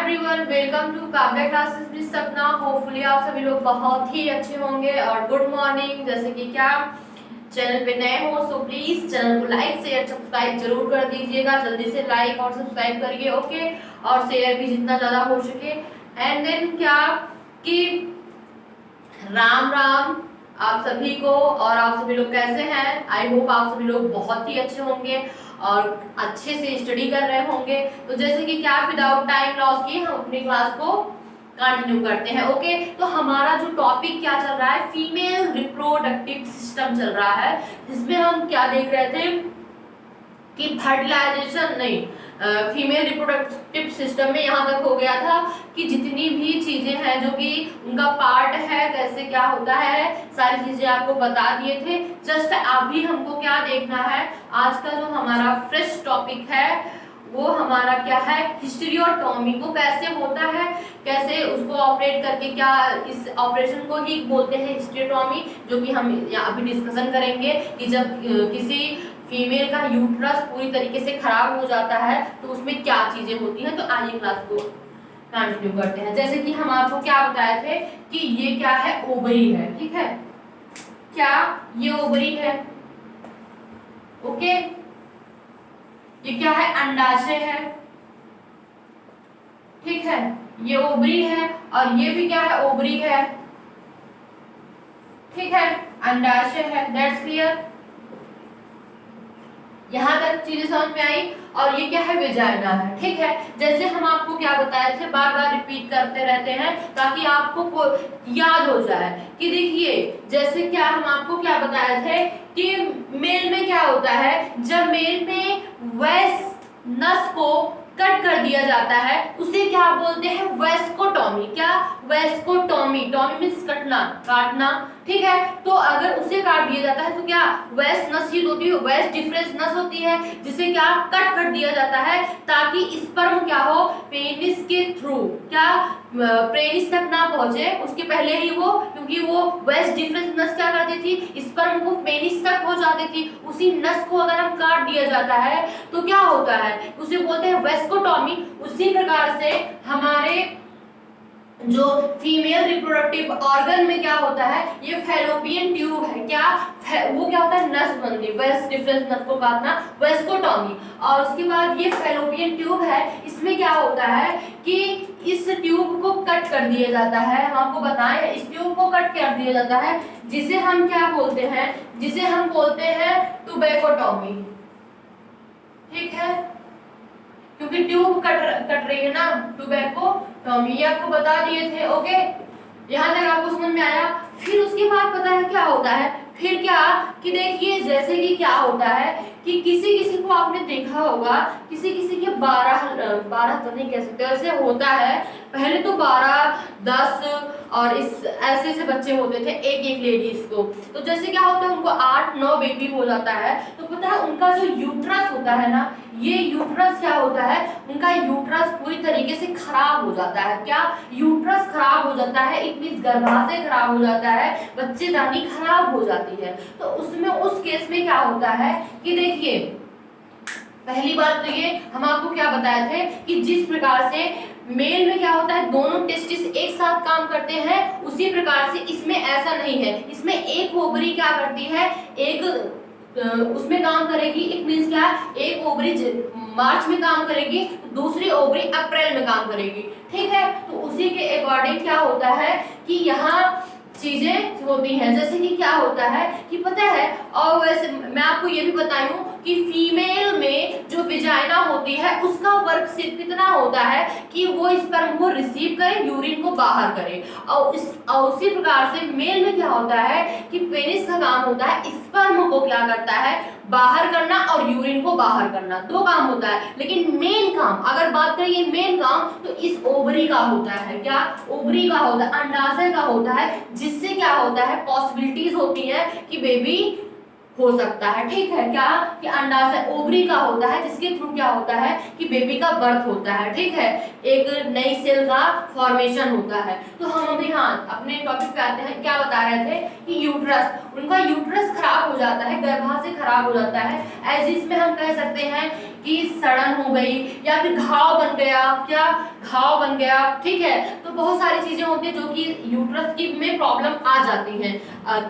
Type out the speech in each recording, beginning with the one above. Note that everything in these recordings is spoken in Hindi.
Everyone, welcome to Kavya classes with Sapna. Hopefully आप सभी लोग बहुत ही अच्छे होंगे और गुड मॉर्निंग। जैसे कि क्या चैनल पे नए हो सो प्लीज चैनल को लाइक शेयर सब्सक्राइब जरूर कर दीजिएगा। जल्दी से लाइक और सब्सक्राइब करिए, ओके। और शेयर भी जितना ज़्यादा हो सके। एंड देन क्या कि राम राम आप सभी को। और आप सभी लोग कैसे हैं? आई होप आप सभी लोग बहुत ही अच्छे होंगे और अच्छे से स्टडी कर रहे होंगे। तो जैसे कि क्या विदाउट टाइम लॉस किए हम अपनी क्लास को कंटिन्यू करते हैं, ओके। तो हमारा जो टॉपिक क्या चल रहा है, फीमेल रिप्रोडक्टिव सिस्टम चल रहा है। जिसमें हम क्या देख रहे थे कि फर्टिलाइजेशन नहीं, फीमेल रिप्रोडक्टिव सिस्टम में यहाँ तक हो गया था कि जितनी भी चीजें हैं जो कि उनका पार्ट है, कैसे क्या होता है, सारी चीजें आपको बता दिए थे। जस्ट अभी हमको क्या देखना है, आज का जो हमारा फ्रेश टॉपिक है वो हमारा क्या है, हिस्टीरियोटॉमी। वो कैसे होता है, कैसे उसको ऑपरेट करके, क्या इस ऑपरेशन को ही बोलते हैं हिस्टीरियोटॉमी, जो कि हम अभी डिस्कशन करेंगे कि जब किसी फीमेल का यूट्रस पूरी तरीके से खराब हो जाता है तो उसमें क्या चीजें होती हैं। तो आइए क्लास को कंटिन्यू करते हैं। जैसे कि हम आपको क्या बताए थे कि ये क्या है, ओवरी है, ठीक है। क्या ये ओवरी है, ओके। ये क्या है, अंडाशय है, ठीक है। ये ओवरी है और ये भी क्या है, ओवरी है, ठीक है। अंडाशय है, दैट्स क्लियर। यहाँ तक चीजें समझ में आई। और ये क्या है, वेजाइना है, ठीक है। जैसे हम आपको क्या बताए थे, बार बार रिपीट करते रहते हैं ताकि आपको याद हो जाए कि देखिए जैसे क्या हम आपको क्या बताए थे कि मेल में क्या होता है, जब मेल में वैस नस को कट कर दिया जाता है उसे क्या बोलते हैं, वेस्कोटॉमी। क्या, वेस्कोटॉमी। टॉमी मीन्स कटना, काटना, ठीक है। तो अगर उसे काट दिया जाता है तो क्या वेस्ट नस ही होती है, वेस्ट डिफरेंस नस होती है, जिसे क्या कट कर दिया जाता है ताकि स्पर्म क्या हो, पेनिस के थ्रू क्या पेनिस तक ना पहुंचे उसके पहले ही वो, क्योंकि वो वेस्ट डिफरेंस नस क्या करती थी, स्पर्म को पेनिस तक पहुंचाती थी। उसी नस को अगर हम काट दिया जाता है तो क्या होता है, उसे बोलते हैं वेस्कोटॉमी। उसी प्रकार से हमारे जो फीमेल रिप्रोडक्टिव ऑर्गन में क्या होता है, ये फैलोपियन ट्यूब है। क्या वो क्या होता है, नसबंदी, वेस्ट डिफरेंस नस को काटना, वेस्कोटॉमी। और उसके बाद ये फैलोपियन ट्यूब है, इसमें क्या होता है कि इस ट्यूब को कट कर दिया जाता है। हम आपको बताएं, इस ट्यूब को कट कर दिया जाता है जिसे हम क्या बोलते हैं, जिसे हम बोलते हैं टुबैकोटॉमी, ठीक है। क्योंकि ट्यूब कट रही है ना, टुबैकोटॉमी, ये आपको बता दिए थे, ओके। यहाँ तक आपको समझ में आया। फिर उसके बाद पता है क्या होता है, फिर क्या कि देखिए जैसे कि क्या होता है कि किसी किसी को आपने देखा होगा, किसी किसी के 12 तो नहीं कह सकते, ऐसे होता है। पहले तो 12, 10 और इस ऐसे ऐसे बच्चे होते थे एक एक लेडीज को। तो जैसे क्या होता है, उनको 8-9 बेबी हो जाता है तो पता है उनका जो यूट्रस होता है ना, ये यूट्रस क्या होता है, उनका यूट्रस पूरी तरीके से खराब हो जाता है। क्या, यूट्रस खराब हो जाता है, इट मींस गर्भाशय खराब हो जाता है, बच्चेदानी खराब हो जाती है। तो उसमें उस केस में क्या होता है कि देखिए पहली बात तो ये हम आपको क्या बताए थे कि जिस प्रकार से मेल में क्या होता है, दोनों टेस्टिस एक साथ काम करते हैं, उसी प्रकार से इसमें ऐसा नहीं है। इसमें एक ओवरी क्या करती है, एक उसमें काम करेगी, इट मींस क्या, एक ओवरी मार्च में काम करेगी, दूसरी ओवरी अप्रैल में काम करेगी, ठीक है। तो उसी के अकॉर्डिंग क्या होता है कि यहाँ चीजें होती हैं। जैसे कि क्या होता है कि पता है, और वैसे मैं आपको ये भी बताई हूँ कि फीमेल में जो विजाइना होती है उसका वर्क सिर्फ इतना होता है कि वो स्पर्म को रिसीव करे, यूरिन को बाहर करे। और उसी प्रकार से मेल में क्या होता है कि पेनिस का काम होता है स्पर्म को क्या करता है, बाहर करना और यूरिन को बाहर करना, दो काम होता है। लेकिन मेन काम अगर बात करें, ये मेन काम तो इस ओवरी का होता है। क्या, ओवरी का होता है, अंडाशय का होता है, जिससे क्या होता है, पॉसिबिलिटीज होती है कि बेबी हो सकता है, ठीक है। क्या कि अंडाशय ओवरी का होता है, जिसके थ्रू क्या होता है कि बेबी का बर्थ होता है, ठीक है, एक नई सेल का फॉर्मेशन होता है। तो हम अभी अपने टॉपिक पे आते हैं। क्या बता रहे थे कि यूट्रस, उनका यूट्रस खराब हो जाता है, गर्भाशय खराब हो जाता है। ऐसे इसमें हम कह सकते हैं कि सड़न हो गई या फिर घाव बन गया, क्या घाव बन गया, ठीक है। तो बहुत सारी चीजें होती है जो कि यूट्रस की में प्रॉब्लम आ जाती हैं।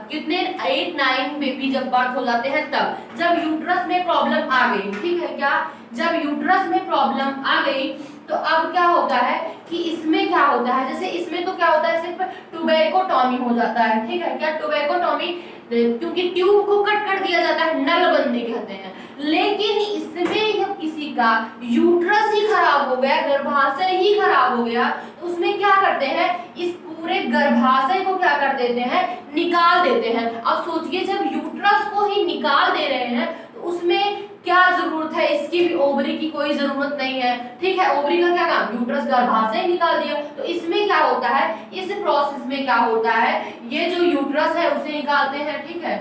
कितने 8-9 बेबी जब बर्थ हो जाते हैं तब, जब यूट्रस में प्रॉब्लम आ गई, ठीक है, क्या जब यूट्रस में प्रॉब्लम आ गई तो अब क्या होता है कि इसमें क्या होता है, जैसे इसमें तो क्या होता है सिर्फ टुबैकोटॉमी हो जाता है, ठीक है, क्या टुबैकोटॉमी, क्योंकि ट्यूब को कट कर दिया जाता है, नलबंदी कहते हैं। लेकिन इसमें जब किसी का यूट्रस ही खराब हो गया, गर्भाशय ही खराब हो गया, तो उसमें क्या करते हैं, इस पूरे गर्भाशय को क्या कर देते हैं, निकाल देते हैं। अब सोचिए जब यूट्रस को ही निकाल दे रहे हैं तो उसमें क्या जरूरत है, इसकी भी ओवरी की कोई जरूरत नहीं है, ठीक है। ओवरी का क्या काम, यूट्रस गर्भाशय निकाल दिया। तो इसमें क्या होता है, इस प्रोसेस में क्या होता है, ये जो यूट्रस है उसे निकालते हैं, ठीक है।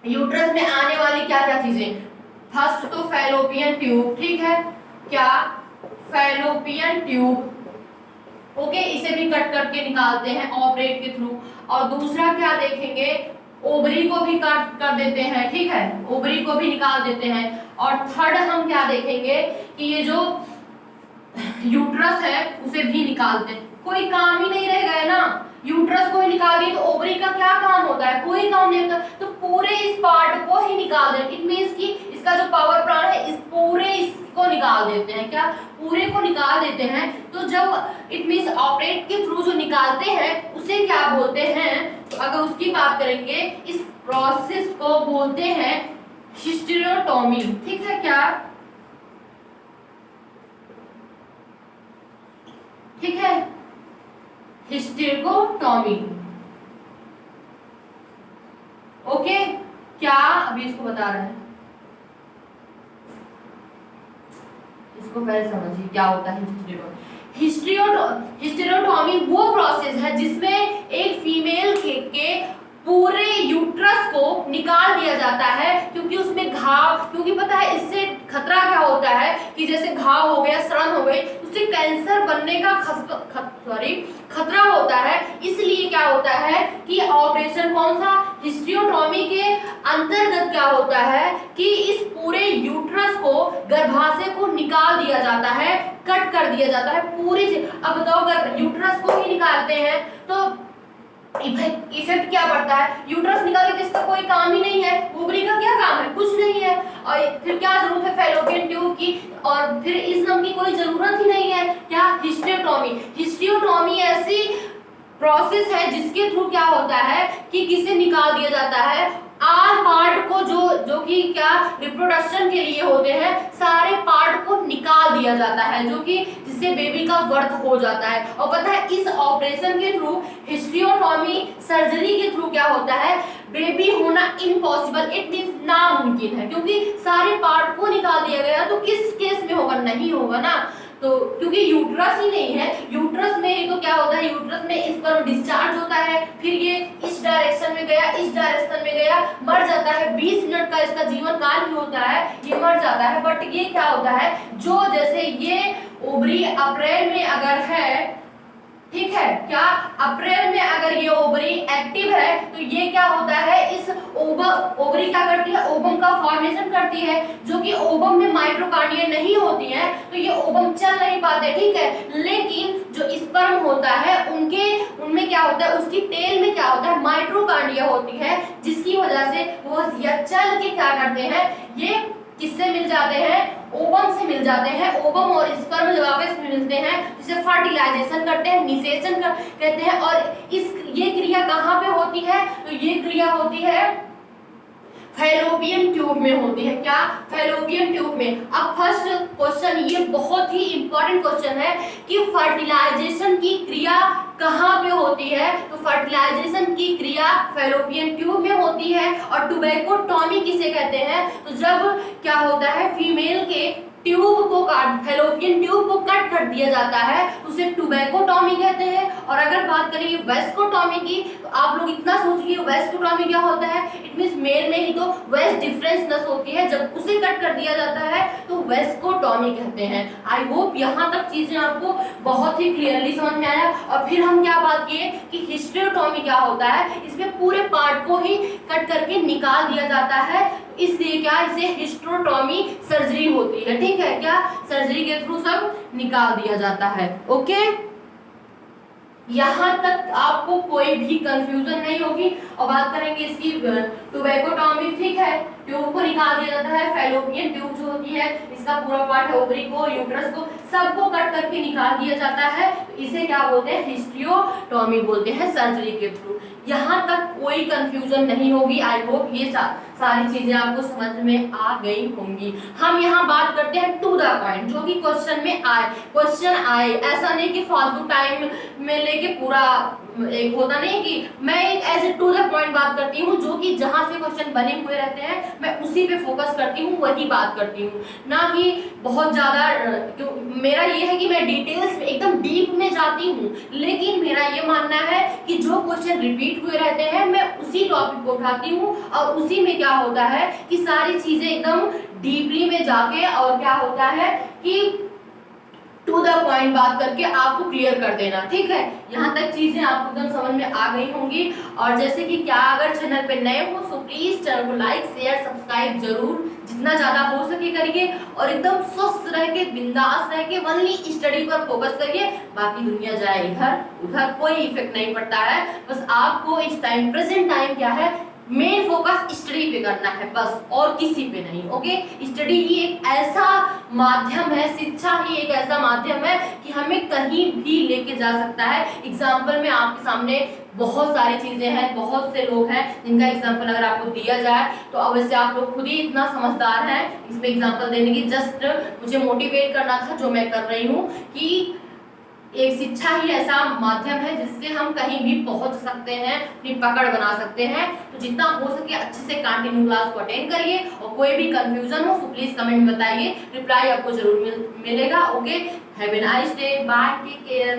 यूट्रस में आने वाली क्या क्या चीजें, फर्स्ट तो फैलोपियन ट्यूब, ठीक है, क्या फैलोपियन ट्यूब, ओके, इसे भी कट करके निकालते हैं ऑपरेट के थ्रू। और दूसरा क्या देखेंगे, ओवरी को भी कट कर देते हैं, ठीक है, ओवरी को भी निकाल देते हैं। और थर्ड हम क्या देखेंगे कि ये जो यूट्रस है उसे भी निकालते हैं। कोई काम ही नहीं रह गया ना, यूट्रस को ही निकाल दिए तो ओवरी का क्या काम होता है, कोई काम नहीं होता, तो पूरे इस पार्ट को ही निकाल दें। इट मींस कि इसका जो पावर प्लांट है इस पूरे इसको निकाल देते हैं, क्या पूरे को निकाल देते हैं। तो जब इट मींस ऑपरेट के थ्रू जो निकालते हैं उसे क्या बोलते हैं, तो अगर उसकी बात करेंगे इस प्रोसेस को बोलते हैं हिस्टेरोटॉमी, ठीक है, क्या, ठीक है, हिस्टेरोटॉमी, ओके, क्या अभी इसको बता रहे हैं, इसको पहले समझिए क्या होता है हिस्टेरोटॉमी। हिस्टेरोटॉमी वो प्रोसेस है जिसमें एक फीमेल के पूरे यूट्रस को निकाल दिया जाता है, क्योंकि उसमें घाव, क्योंकि पता है इससे खतरा क्या होता है कि जैसे घाव हो गया, सड़न हो गई, उससे कैंसर बनने का खतरा होता है। इसलिए क्या होता है कि ऑपरेशन कौन सा, हिस्टेरोटॉमी के अंतर्गत क्या होता है कि इस पूरे यूट्रस को, गर्भाशय को निकाल दिया जाता है, कट कर दिया जाता है पूरी। अब बताओ अगर यूट्रस को ही निकालते हैं तो इफेक्ट क्या पड़ता है, यूट्रस निकाल के इसका कोई काम ही नहीं है, ओवरी का क्या काम है, कुछ नहीं है। और फिर क्या जरूरत है फैलोपियन ट्यूब की, और फिर इस नाम की कोई जरूरत ही नहीं है, क्या हिस्टेरोटॉमी। हिस्टेरोटॉमी ऐसी प्रोसेस है जिसके थ्रू क्या होता है कि किसे निकाल दिया जाता है, आर पार्ट को जो कि क्या रिप्रोडक्शन के लिए होते हैं, सारे पार्ट को निकाल दिया जाता है, जो कि जिससे बेबी का बर्थ हो जाता है। और पता है इस ऑपरेशन के थ्रू, हिस्टेरोटॉमी सर्जरी के थ्रू क्या होता है, बेबी होना इम्पॉसिबल, इट मींस नामुमकिन है, क्योंकि सारे पार्ट को निकाल दिया गया। तो किस केस में होगा, नहीं होगा ना, तो क्योंकि यूट्रस ही नहीं है, यूट्रस में ही तो क्या होता है, यूट्रस में इस पर डिस्चार्ज होता है, फिर ये इस डायरेक्शन में गया, इस डायरेक्शन में गया, मर जाता है। 20 मिनट का इसका जीवन काल ही होता है, ये मर जाता है। बट ये क्या होता है, जो जैसे ये ओवरी अप्रैल में अगर है, ठीक है, क्या अप्रैल में अगर ये ओवरी एक्टिव है तो ये क्या होता है, इस ओवरी क्या करती है, ओवम का फॉर्मेशन करती है, जो कि ओवम में माइटोकॉन्ड्रिया नहीं होती है, तो ये ओवम चल नहीं पाते, ठीक है। लेकिन जो स्पर्म होता है उनमें क्या होता है, उसकी टेल में क्या होता है, माइटोकॉन्ड्रिया होती है, जिसकी वजह से वो चल के क्या करते हैं, ये किससे मिल जाते हैं, ओवम से मिल जाते हैं। ओवम और स्पर्म जब आपस में मिलते हैं जिसे फर्टिलाइजेशन करते हैं, निषेचन कहते हैं। और ये क्रिया कहाँ पे होती है, तो ये क्रिया होती है फैलोपियन ट्यूब में होती है, क्या फैलोपियन ट्यूब में। अब फर्स्ट क्वेश्चन, ये बहुत ही इंपॉर्टेंट क्वेश्चन है कि फर्टिलाइजेशन की क्रिया कहाँ पे होती है, तो फर्टिलाइजेशन की क्रिया फैलोपियन ट्यूब में होती है। और टुबैकोटॉमी किसे कहते हैं, तो जब क्या होता है, फीमेल के ट्यूब को फैलोपियन ट्यूब को कट कर दिया जाता है, उसे टुबैकोटॉमी कहते हैं। और अगर बात करेंगे वेस्कोटॉमी की, तो आप लोग इतना सोचिए वेस्कोटॉमी क्या होता है, इट मींस मेल में ही तो वेस्ट डिफरेंस नस होती है, जब उसे कट कर दिया जाता है तो वेस्कोटॉमी कहते हैं। आई होप यहाँ तक चीजें आपको बहुत ही क्लियरली समझ में आया। और फिर हम क्या बात किए कि हिस्टेरोटॉमी क्या होता है, इसमें पूरे पार्ट को ही कट करके निकाल दिया जाता है। इसलिए क्या इसे हिस्टेरोटॉमी सर्जरी होती है, ठीक है, क्या सर्जरी के थ्रू सब निकाल दिया जाता है। ओके, यहाँ तक आपको कोई भी कंफ्यूजन नहीं होगी। और बात करेंगे इसकी टुबैकोटॉमी, ठीक है, ट्यूब को निकाल दिया जाता है, फैलोपियन ट्यूब जो होती है इसका पूरा पार्ट है, ओवरी को, यूट्रस को, सबको कट करके निकाल दिया जाता है, तो इसे क्या बोलते हैं, हिस्टियोटॉमी बोलते हैं, सर्जरी के थ्रू। यहाँ तक कोई कंफ्यूजन नहीं होगी। आई होप ये सारी चीजें आपको समझ में आ गई होंगी। हम यहाँ बात करते हैं टू द पॉइंट, जो कि क्वेश्चन आए, ऐसा नहीं कि फालतू टाइम में लेके पूरा एक होता नहीं कि मैं एक ऐसे टू द पॉइंट बात करती हूँ, जो कि जहां से क्वेश्चन बने हुए रहते हैं मैं उसी पे फोकस करती हूँ, वही बात करती हूँ, ना कि बहुत ज्यादा। मेरा ये है कि मैं डिटेल्स में एकदम डीप में जाती हूँ, लेकिन मेरा ये मानना है कि जो क्वेश्चन रिपीट हुए रहते हैं मैं उसी टॉपिक को उठाती हूँ, और उसी में क्या होता है कि सारी चीजें एकदम डीपली में जाके, और क्या होता है कि टू द पॉइंट बात करके आपको क्लियर कर देना, ठीक है। यहाँ तक चीजें आपको एकदम समझ में आ गई होंगी। और जैसे कि क्या अगर चैनल पे नए हो तो प्लीज चैनल को लाइक शेयर सब्सक्राइब जरूर जितना ज्यादा हो सके करिए, और एकदम स्वस्थ रह के बिंदास रह के ओनली स्टडी पर फोकस करिए। बाकी दुनिया जाए इधर उधर कोई इफेक्ट नहीं पड़ता है, बस आपको इस टाइम प्रेजेंट टाइम क्या है, मेन फोकस स्टडी पे करना है बस, और किसी पे नहीं। ओके, स्टडी ही एक ऐसा माध्यम है, शिक्षा ही एक ऐसा माध्यम है कि हमें कहीं भी लेके जा सकता है। एग्जाम्पल में आपके सामने बहुत सारी चीजें हैं, बहुत से लोग हैं जिनका एग्जाम्पल अगर आपको दिया जाए तो अवश्य आप लोग खुद ही इतना समझदार हैं इसमें एग्जाम्पल देने की। जस्ट मुझे मोटिवेट करना था, जो मैं कर रही हूँ, कि एक शिक्षा ही ऐसा माध्यम है जिससे हम कहीं भी पहुंच सकते हैं, अपनी पकड़ बना सकते हैं। तो जितना हो सके अच्छे से कंटिन्यू क्लास को अटेंड करिए, और कोई भी कंफ्यूजन हो तो प्लीज कमेंट में बताइए, रिप्लाई आपको जरूर मिलेगा। Okay, have a nice day, bye, take care.